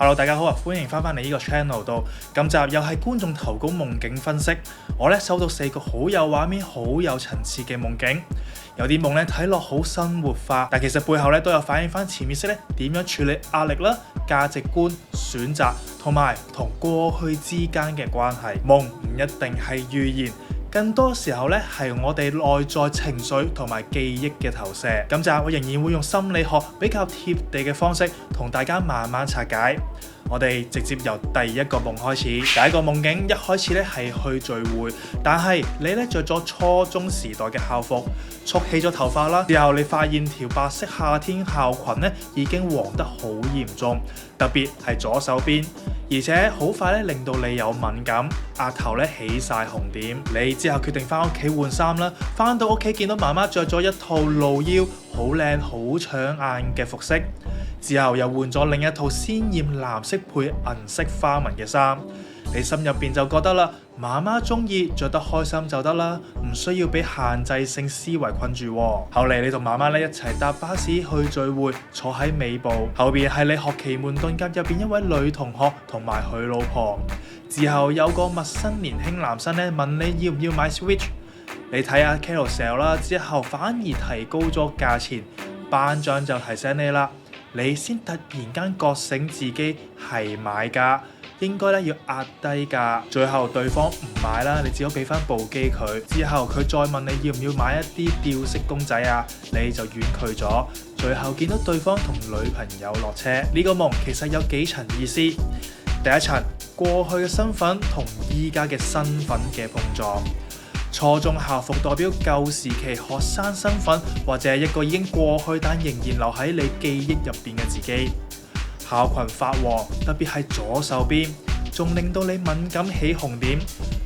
Hello，大家好啊！歡迎翻嚟呢個 channel 度。今集又係觀眾投稿夢境分析。我咧收到4個好有畫面、好有層次嘅夢境。有啲夢咧睇落好生活化，但其實背後咧都有反映翻潛意識咧點樣處理壓力啦、價值觀、選擇同埋同過去之間嘅關係。夢唔一定係預言。更多時候咧係我哋內在情緒同埋記憶嘅投射。今集我仍然會用心理學比較貼地嘅方式同大家慢慢拆解。我哋直接由第一個夢開始。第一個夢境一開始咧係去聚會，但係你咧着咗初中時代嘅校服，束起咗頭髮啦。之後你發現條白色夏天校裙咧已經黃得好嚴重，特別係左手邊，而且好快咧令到你有敏感，額頭咧起晒紅點。你之後決定翻屋企換衫啦，翻到屋企見到媽媽着咗一套露腰好靚好搶眼嘅服飾，之後又換咗另一套鮮豔藍色配銀色花紋嘅衫。你心入邊就覺得啦，媽媽中意着得開心就得啦，唔需要俾限制性思維困住。後嚟你同媽媽咧一齊搭巴士去聚會，坐喺尾部，後邊係你學奇門遁甲入邊一位女同學同埋佢老婆。之後有個陌生年輕男生咧問你要唔要買 Switch， 你睇下 Carousell 啦，之後反而提高咗價錢，班長就提醒你啦，你先突然間覺醒自己係買家，應該咧要壓低價。最後對方唔買啦，你只好俾翻部機佢。之後佢再問你要唔要買一啲吊飾公仔啊，你就婉拒咗。最後見到對方同女朋友落車。呢個夢其實有幾層意思。第一層，過去嘅身份同依家嘅身份嘅碰撞。初中校服代表舊時期學生身份，或者係一個已經過去但仍然留喺你記憶入邊嘅自己。校裙發黃，特別係左手邊，仲令到你敏感起紅點。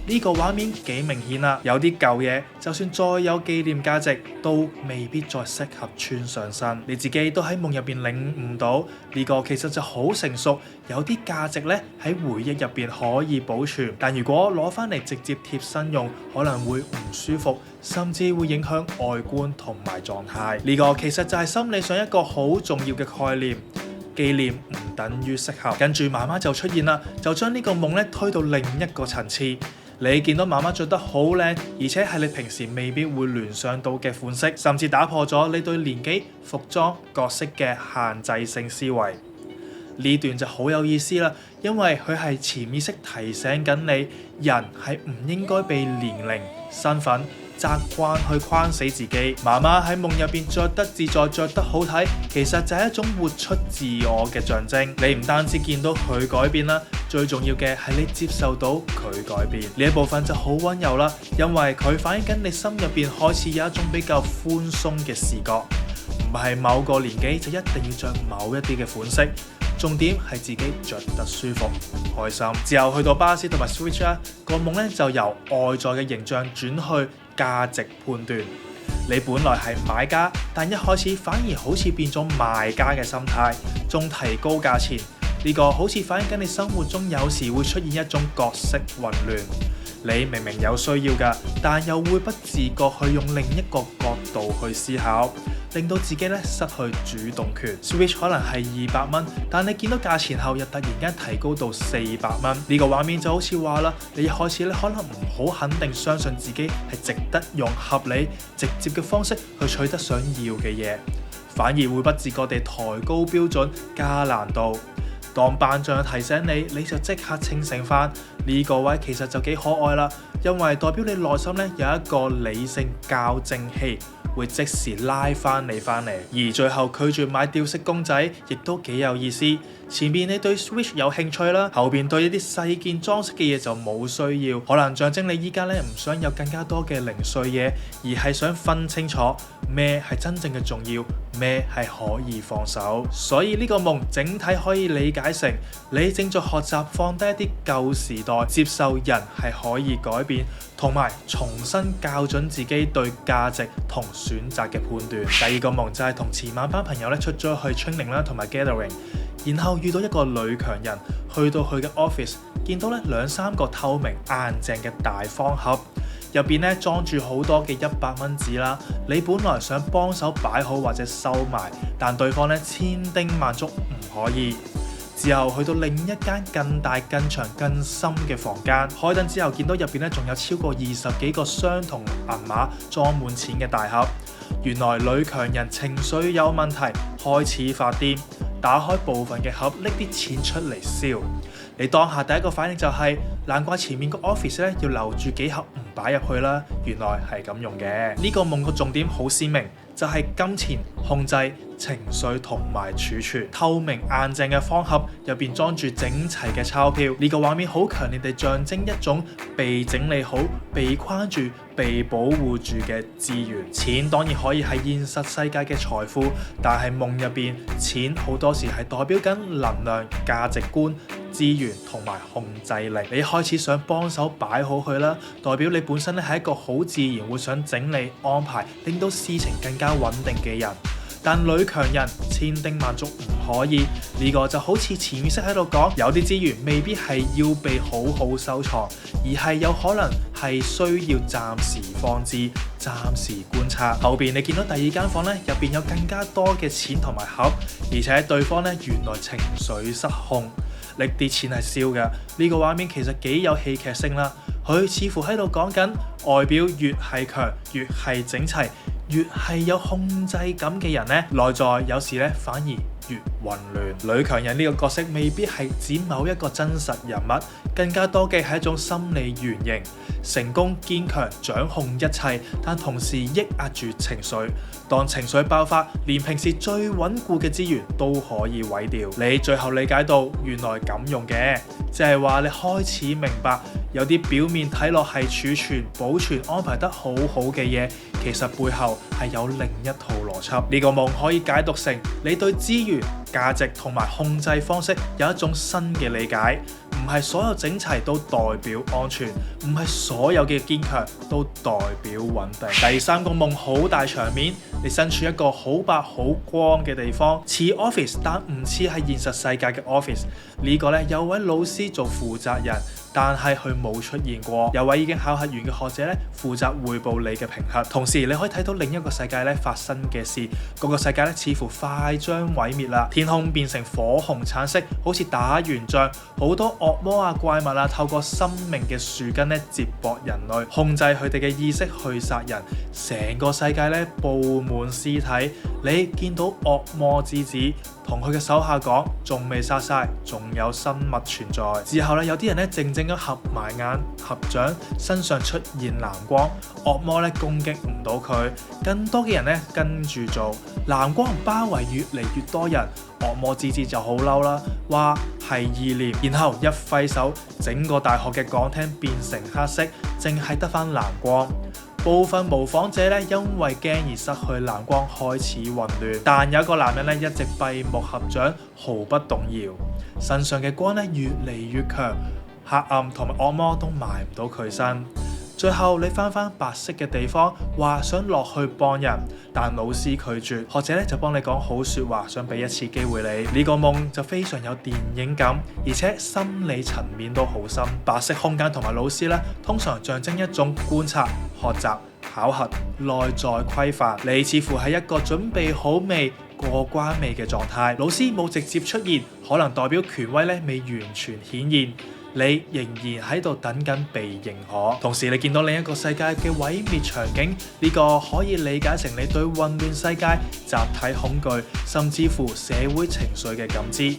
呢個畫面幾明顯啦，有啲舊嘢，就算再有紀念價值，都未必再適合穿上身。你自己都喺夢入邊領悟到，呢個其實就好成熟，有啲價值咧喺回憶入邊可以保存，但如果攞翻嚟直接貼身用，可能會唔舒服，甚至會影響外觀同埋狀態。呢個其實就係心理上一個好重要嘅概念。紀念唔等於適合。跟住媽媽就出現啦，就將呢個夢咧推到另一個層次。你見到媽媽着得好靚，而且係你平時未必會聯想到嘅款式，甚至打破咗你對年紀、服裝、角色嘅限制性思維。呢段就好有意思啦，因為佢係潛意識提醒緊你，人係唔應該被年齡、身份、習慣去框死自己。媽媽喺夢入邊着得自在、着得好睇，其實就係一種活出自我嘅象徵。你唔單止見到佢改變啦，最重要嘅係你接受到佢改變。呢一部分就好溫柔啦，因為佢反映緊你心入邊開始有一種比較寬鬆嘅視覺，唔係某個年紀就一定要着某一啲嘅款式。重點係自己着得舒服、開心。之後去到巴士同埋 Switch 啦，個夢咧就由外在嘅形象轉去價值判斷。你本來係買家，但一開始反而好似變咗賣家嘅心態，仲提高價錢。呢個好似反映緊你生活中有時會出現一種角色混亂。你明明有需要㗎，但又會不自覺去用另一個角度去思考，令到自己咧失去主動權。Switch 可能係200蚊，但你見到價錢後又突然間提高到400蚊。呢個畫面就好似話啦，你一開始咧可能唔好肯定相信自己係值得用合理直接嘅方式去取得想要嘅嘢，反而會不自覺地抬高標準加難度。當班長提醒你，你就即刻清醒翻。呢個位其實就幾可愛啦，因為代表你內心咧有一個理性校正器，會即時拉翻你翻嚟。而最後拒絕買吊飾公仔，亦都幾有意思。前面你對 Switch 有興趣啦，後邊對一啲細件裝飾嘅嘢就冇需要，可能象徵你依家咧唔想有更加多嘅零碎嘢，而係想分清楚咩係真正嘅重要，咩係可以放手。所以呢個夢整體可以理解成你正在學習放低一啲舊時代，接受人係可以改變，同埋重新校準自己對價值同選擇嘅判斷。第二個夢就係同前晚班朋友咧出咗去 training 啦，同埋 gathering， 然後遇到一個女強人，去到佢嘅 office， 見到咧2-3個透明硬淨嘅大方盒，入邊咧裝住好多嘅100蚊紙啦。你本來想幫手擺好或者收埋，但對方咧千叮萬囑唔可以。之後去到另一間更大、更長、更深嘅房間，開燈之後見到入邊咧仲有超過20幾個相同銀碼裝滿錢嘅大盒。原來女強人情緒有問題，開始發癲，打開部分嘅盒，拎啲錢出嚟燒。你當下第一個反應就係，難怪前面個 office 咧要留住幾盒唔擺入去啦，原來係咁用嘅。呢個夢個重點好鮮明，就係金錢控制情緒同埋儲存。透明硬淨嘅方盒入邊裝住整齊嘅鈔票，呢個畫面好強烈地象徵一種被整理好、被框住、被保護住嘅資源。錢當然可以係現實世界嘅財富，但係夢入邊錢好多時係代表緊能量、價值觀、資源同埋控制力。你開始想幫手擺好佢啦，代表你本身咧係一個好自然會想整理安排，令到事情更加穩定嘅人。但女強人千叮萬囑唔可以，呢個就好似潛意識喺度講，有啲資源未必係要被好好收藏，而係有可能係需要暫時放置、暫時觀察。後邊你見到第二間房咧，入邊有更加多嘅錢同埋盒，而且對方咧原來情緒失控，拎啲錢係燒嘅。呢個畫面其實幾有戲劇性啦，佢似乎喺度講緊外表越係強、越係整齊、越係有控制感嘅人呢，內在有時咧反而越混亂。女強人呢個角色未必係指某一個真實人物，更加多嘅係一種心理原型，成功堅強掌控一切，但同時抑壓住情緒。當情緒爆發，連平時最穩固嘅資源都可以毀掉。你最後理解到原來咁用嘅，即係話你開始明白，有啲表面睇落係儲存、保存、安排得好好嘅嘢，其實背後係有另一套邏輯。呢個夢可以解讀成你對資源、價值同埋控制方式有一種新嘅理解。唔係所有整齊都代表安全，唔係所有嘅堅強都代表穩定。第三個夢好大場面，你身處一個好白好光嘅地方，似 office 但唔似係現實世界嘅 office。呢個咧有位老師做負責人，但係佢冇出現過。有位已經考核完嘅學者咧負責彙報你嘅評核，同時你可以睇到另一個世界咧發生嘅事。嗰個世界咧似乎快將毀滅啦，天空變成火紅橙色，好似打完仗，好多惡魔啊怪物啊透過生命嘅樹根咧接駁人類，控制佢哋嘅意識去殺人。成個世界咧佈滿屍體，你見到惡魔之子同佢嘅手下講，仲未殺晒，仲有生物存在。之後咧有啲人咧靜靜咁合埋眼合掌，身上出現藍光，惡魔咧攻擊唔到佢，更多嘅人咧跟住做，藍光包圍越嚟越多人。惡魔之子就好嬲啦，話係意念，然後一揮手，整個大學嘅講廳變成黑色，淨係得返藍光。部分模仿者咧因為驚而失去藍光，開始混亂。但有一個男人咧一直閉目合掌，毫不動搖，身上嘅光咧越嚟越強，黑暗同埋惡魔都埋唔到佢身。最後你翻白色嘅地方，話想落去幫人，但老師拒絕。學者咧就幫你講好說話，想俾一次機會你。呢個夢就非常有電影感，而且心理層面都好深。白色空間同埋老師咧，通常象徵一種觀察、學習、考核、內在規範。你似乎係一個準備好未、過關未嘅狀態。老師冇直接出現，可能代表權威咧未完全顯現。你仍然喺度等緊被認可，同時你見到另一個世界嘅毀滅場景，呢個可以理解成你對混亂世界、集體恐懼，甚至乎社會情緒嘅感知。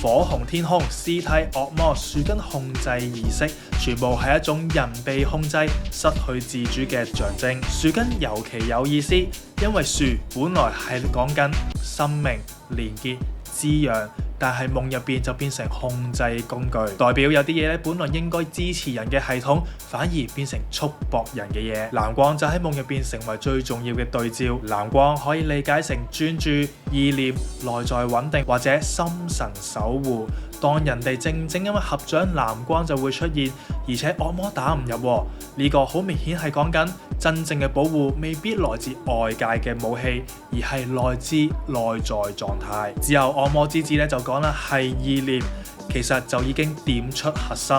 火紅天空、屍體、惡魔、樹根控制意識，全部係一種人被控制、失去自主嘅象徵。樹根尤其有意思，因為樹本來係講緊生命、連結、滋養，但係夢入邊就變成控制工具，代表有啲嘢咧本來應該支持人嘅系統，反而變成束縛人嘅嘢。藍光就喺夢入邊成為最重要嘅對照。藍光可以理解成專注、意念、內在穩定或者心神守護。當人哋靜靜咁樣合掌，藍光就會出現，而且惡魔打唔入。呢個好明顯係講緊真正嘅保護未必來自外界嘅武器，而係來自內在狀態。之後惡魔之子咧就講啦，係意念，其實就已經點出核心。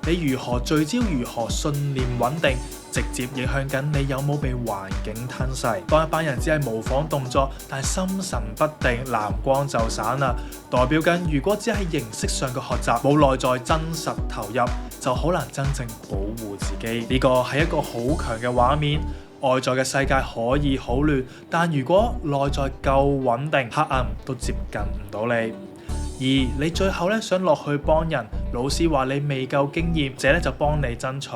你如何聚焦，如何信念穩定，直接影響緊你有冇被環境吞噬。當一班人只係模仿動作，但係心神不定，藍光就散啦，代表緊如果只係形式上嘅學習，冇內在真實投入，就好難真正保護自己。呢個係一個好強嘅畫面。外在嘅世界可以好亂，但如果內在夠穩定，黑暗都接近唔到你。而你最後咧想落去幫人，老師話你未夠經驗，者咧就幫你爭取。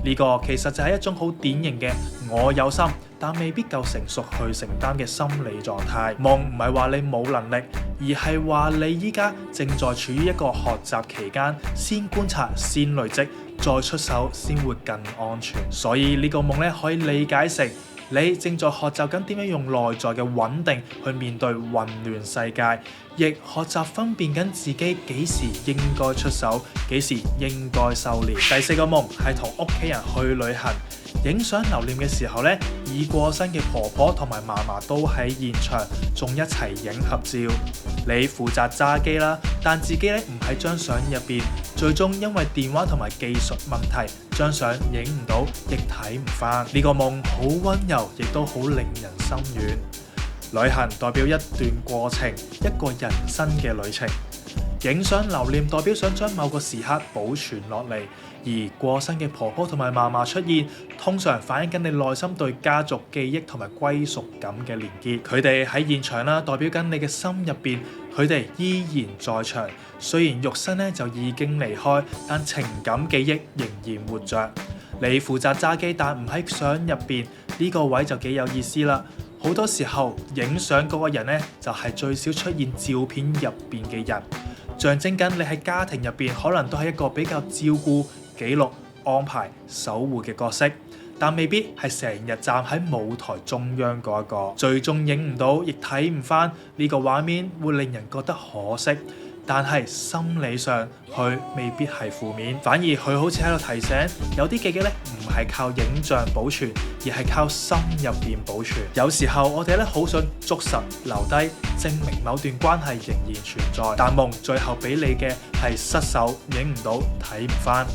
呢個其實就係一種好典型嘅我有心，但未必夠成熟去承擔嘅心理狀態。夢唔係話你冇能力，而係話你依家正在處於一個學習期間，先觀察，先累積，再出手先會更安全。所以呢個夢咧可以理解成你正在學習緊點樣用內在嘅穩定去面對混亂世界，亦學習分辨緊自己幾時應該出手，幾時應該收斂。第四個夢係同屋企人去旅行。影相留念嘅時候呢，已過身嘅婆婆同埋嫲嫲都喺現場，仲一齊影合照。你負責揸機啦，但自己咧唔喺張相入邊，最終因為電話同埋技術問題，張相影唔到，亦睇唔返。呢個夢好溫柔，亦都好令人心軟。旅行代表一段過程，一個人生嘅旅程。影相留念代表想將某個時刻保存落嚟，而過身嘅婆婆同埋嫲嫲出現，通常反映緊你內心對家族記憶同埋歸屬感嘅連結。佢哋喺現場啦，代表緊你嘅心入邊，佢哋依然在場。雖然肉身咧就已經離開，但情感記憶仍然活着。你負責揸機，但唔喺相入邊，呢個位就幾有意思啦。好多時候影相嗰個人咧，就係最少出現照片入邊嘅人。象徵緊你喺家庭入邊可能都係一個比較照顧、記錄、安排、守護嘅角色，但未必係成日站喺舞台中央嗰一個。最終影唔到，亦睇唔返呢個畫面，會令人覺得可惜。但係心理上佢未必係負面，反而佢好似喺度提醒，有啲記憶咧唔係靠影像保存，而係靠心入邊保存。有時候我哋咧好想捉實留低，證明某段關係仍然存在，但夢最後俾你嘅係失手，影唔到，睇唔返。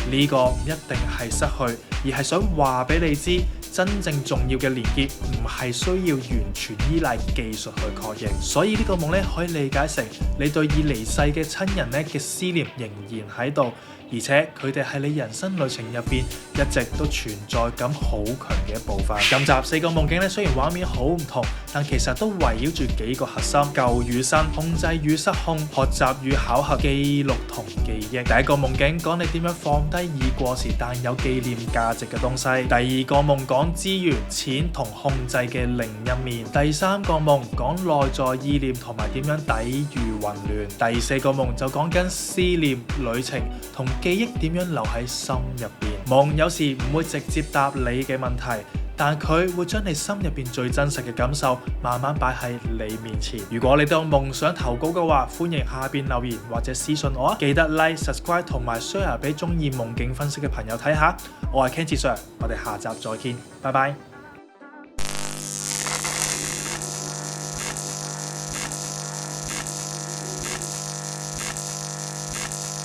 呢個唔一定係失去，而係想話俾你知，真正重要嘅連結唔係需要完全依賴技術去確認。所以呢個夢咧可以理解成你對已離世嘅親人咧嘅思念仍然喺度，而且佢哋係你人生旅程入邊一直都存在感好強嘅一部分。今集4個夢境咧雖然畫面好唔同，但其實都圍繞住幾個核心：舊與新、控制與失控、學習與考核、記錄同記憶。第一個夢境講你點樣放低已過時但有紀念價值嘅東西。第二個夢講資源、錢同控制嘅另一面。第三個夢講內在意念同埋點樣抵禦混亂。第四個夢就講緊思念、旅程同記憶點樣留喺心入邊。夢有時唔會直接答你嘅問題，但佢會將你心入邊最真實嘅感受慢慢擺喺你面前。如果你都有夢想投稿嘅話，歡迎下邊留言或者私信我啊！記得 like、subscribe 同埋 share 俾中意夢境分析嘅朋友睇下。我係 Kenzie Sir，我哋下集再見，拜拜。